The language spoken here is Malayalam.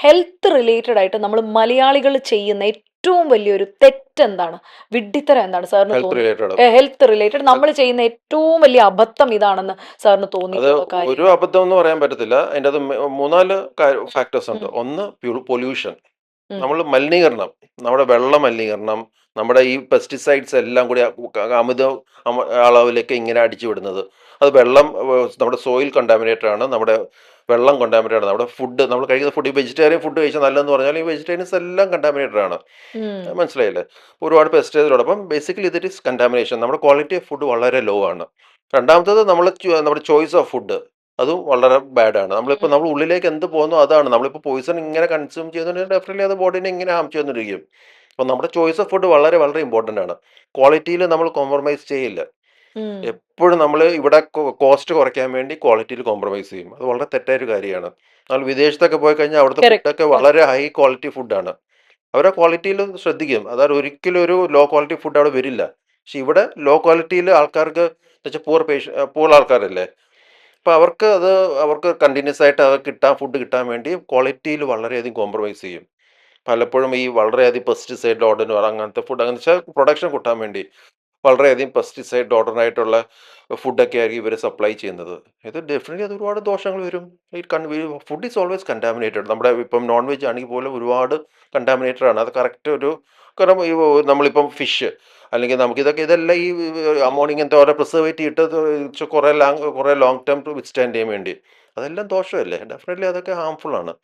ഹെൽത്ത് റിലേറ്റഡ് ആയിട്ട് നമ്മൾ മലയാളികൾ ചെയ്യുന്ന ഏറ്റവും വലിയൊരു തെറ്റെന്താണ്? വിഡ്ഢിത്തരം എന്താണ് സാറിന് ഹെൽത്ത് തോന്നി റിലേറ്റഡ്. ഹെൽത്ത് റിലേറ്റഡ് നമ്മൾ ചെയ്യുന്ന ഏറ്റവും വലിയ അബദ്ധം ഇതാണെന്ന് സാറിന് അത് തോന്നിയിട്ടുള്ള ഒരു കാര്യങ്ങൾ? അബദ്ധം എന്ന് പറയാൻ പറ്റത്തില്ല. അതിൻ്റകത്ത് 3, 4 ഫാക്ടേഴ്സ് ഉണ്ട്. ഉം, ഒന്ന് പൊല്യൂഷൻ. ഉം, നമ്മൾ മലിനീകരണം, നമ്മുടെ വെള്ള മലിനീകരണം, നമ്മുടെ ഈ പെസ്റ്റിസൈഡ്സ് എല്ലാം കൂടി അമിത അളവിലേക്ക് ഇങ്ങനെ അടിച്ചു വിടുന്നത്. അത് വെള്ളം നമ്മുടെ സോയിൽ കണ്ടാമിനേറ്റഡ് ആണ്, നമ്മുടെ വെള്ളം കണ്ടാമിനേറ്റഡ് ആണ്, നമ്മുടെ ഫുഡ് നമ്മൾ കഴിക്കുന്ന ഫുഡ്, ഈ വെജിറ്റേറിയൻ ഫുഡ് കഴിച്ചാൽ നല്ലതെന്ന് പറഞ്ഞാൽ ഈ വെജിറ്റേറിയൻസ് എല്ലാം കണ്ടാമിനേറ്റഡ് ആണ്. ഉം, മനസ്സിലായില്ലേ? ഒരുപാട് പെസ്റ്റിസൈഡുകൾ. അപ്പം ബേസിക്കലി ഇറ്റ് ഈസ് കണ്ടാമിനേഷൻ. നമ്മുടെ ക്വാളിറ്റി ഓഫ് ഫുഡ് വളരെ ലോ ആണ്. രണ്ടാമത്തേത് നമ്മുടെ ചോയ്സ് ഓഫ് ഫുഡ് അതും വളരെ ബാഡാണ്. ഉം, നമ്മൾ ഉള്ളിലേക്ക് എന്ത് പോകുന്നോ അതാണ്. നമ്മളിപ്പോൾ പോയിസൺ ഇങ്ങനെ കൺസ്യൂം ചെയ്യുന്നുണ്ടെങ്കിൽ ഡെഫിനറ്റ്ലി അത് ബോഡീനെ ഇങ്ങനെ ഹാം ചെയ്തുകൊണ്ടിരിക്കും. അപ്പോൾ നമ്മുടെ ചോയ്സ് ഓഫ് ഫുഡ് വളരെ വളരെ ഇമ്പോർട്ടൻ്റ് ആണ്. ക്വാളിറ്റിയിൽ നമ്മൾ കോംപ്രമൈസ് ചെയ്യില്ല. ഉം. എപ്പോഴും നമ്മൾ ഇവിടെ കോസ്റ്റ് കുറയ്ക്കാൻ വേണ്ടി ക്വാളിറ്റിയിൽ കോംപ്രമൈസ് ചെയ്യും. അത് വളരെ തെറ്റായൊരു കാര്യമാണ്. നമ്മൾ വിദേശത്തൊക്കെ പോയി കഴിഞ്ഞാൽ അവിടുത്തെ കറക്റ്റ്. ഫുഡൊക്കെ വളരെ ഹൈ ക്വാളിറ്റി ഫുഡാണ്. അവരെ ക്വാളിറ്റിയിൽ ശ്രദ്ധിക്കും. അതായത് ഒരിക്കലും ഒരു ലോ ക്വാളിറ്റി ഫുഡ് അവിടെ വരില്ല. പക്ഷെ ഇവിടെ ലോ ക്വാളിറ്റിയിൽ ആൾക്കാർക്ക് എന്നുവെച്ചാൽ പൂർ ആൾക്കാരല്ലേ. അപ്പോൾ അവർക്ക് കണ്ടിന്യൂസ് ആയിട്ട് അത് ഫുഡ് കിട്ടാൻ വേണ്ടി ക്വാളിറ്റിയിൽ വളരെയധികം കോംപ്രമൈസ് ചെയ്യും. പലപ്പോഴും ഈ വളരെയധികം പെസ്റ്റിസൈഡ് ലോഡൻ അങ്ങനത്തെ ഫുഡ് അങ്ങനെ വെച്ചാൽ പ്രൊഡക്ഷൻ കൂട്ടാൻ വേണ്ടി വളരെയധികം പെസ്റ്റിസൈഡ് ലോഡൻ ആയിട്ടുള്ള ഫുഡൊക്കെ ആയിരിക്കും ഇവർ സപ്ലൈ ചെയ്യുന്നത്. ഇത് ഡെഫിനറ്റ്ലി അത് ഒരുപാട് ദോഷങ്ങൾ വരും. Food is always contaminated. നമ്മുടെ ഇപ്പം നോൺ വെജ് ആണെങ്കിൽ പോലും ഒരുപാട് കണ്ടാമിനേറ്റഡ് ആണ്. അത് കറക്റ്റ് ഒരു കാരണം നമ്മളിപ്പം ഫിഷ് അല്ലെങ്കിൽ ഇതെല്ലാം ഈ അമോണിയ ഇങ്ങനത്തെ ഓരോ പ്രിസർവേറ്റീവ് ഇട്ട് കുറേ ലോങ് ടേം വിത്ത്സ്റ്റാൻഡ് ചെയ്യാൻ വേണ്ടി. അതെല്ലാം ദോഷമല്ലേ? ഡെഫിനറ്റ്ലി അതൊക്കെ ഹാർംഫുൾ ആണ്.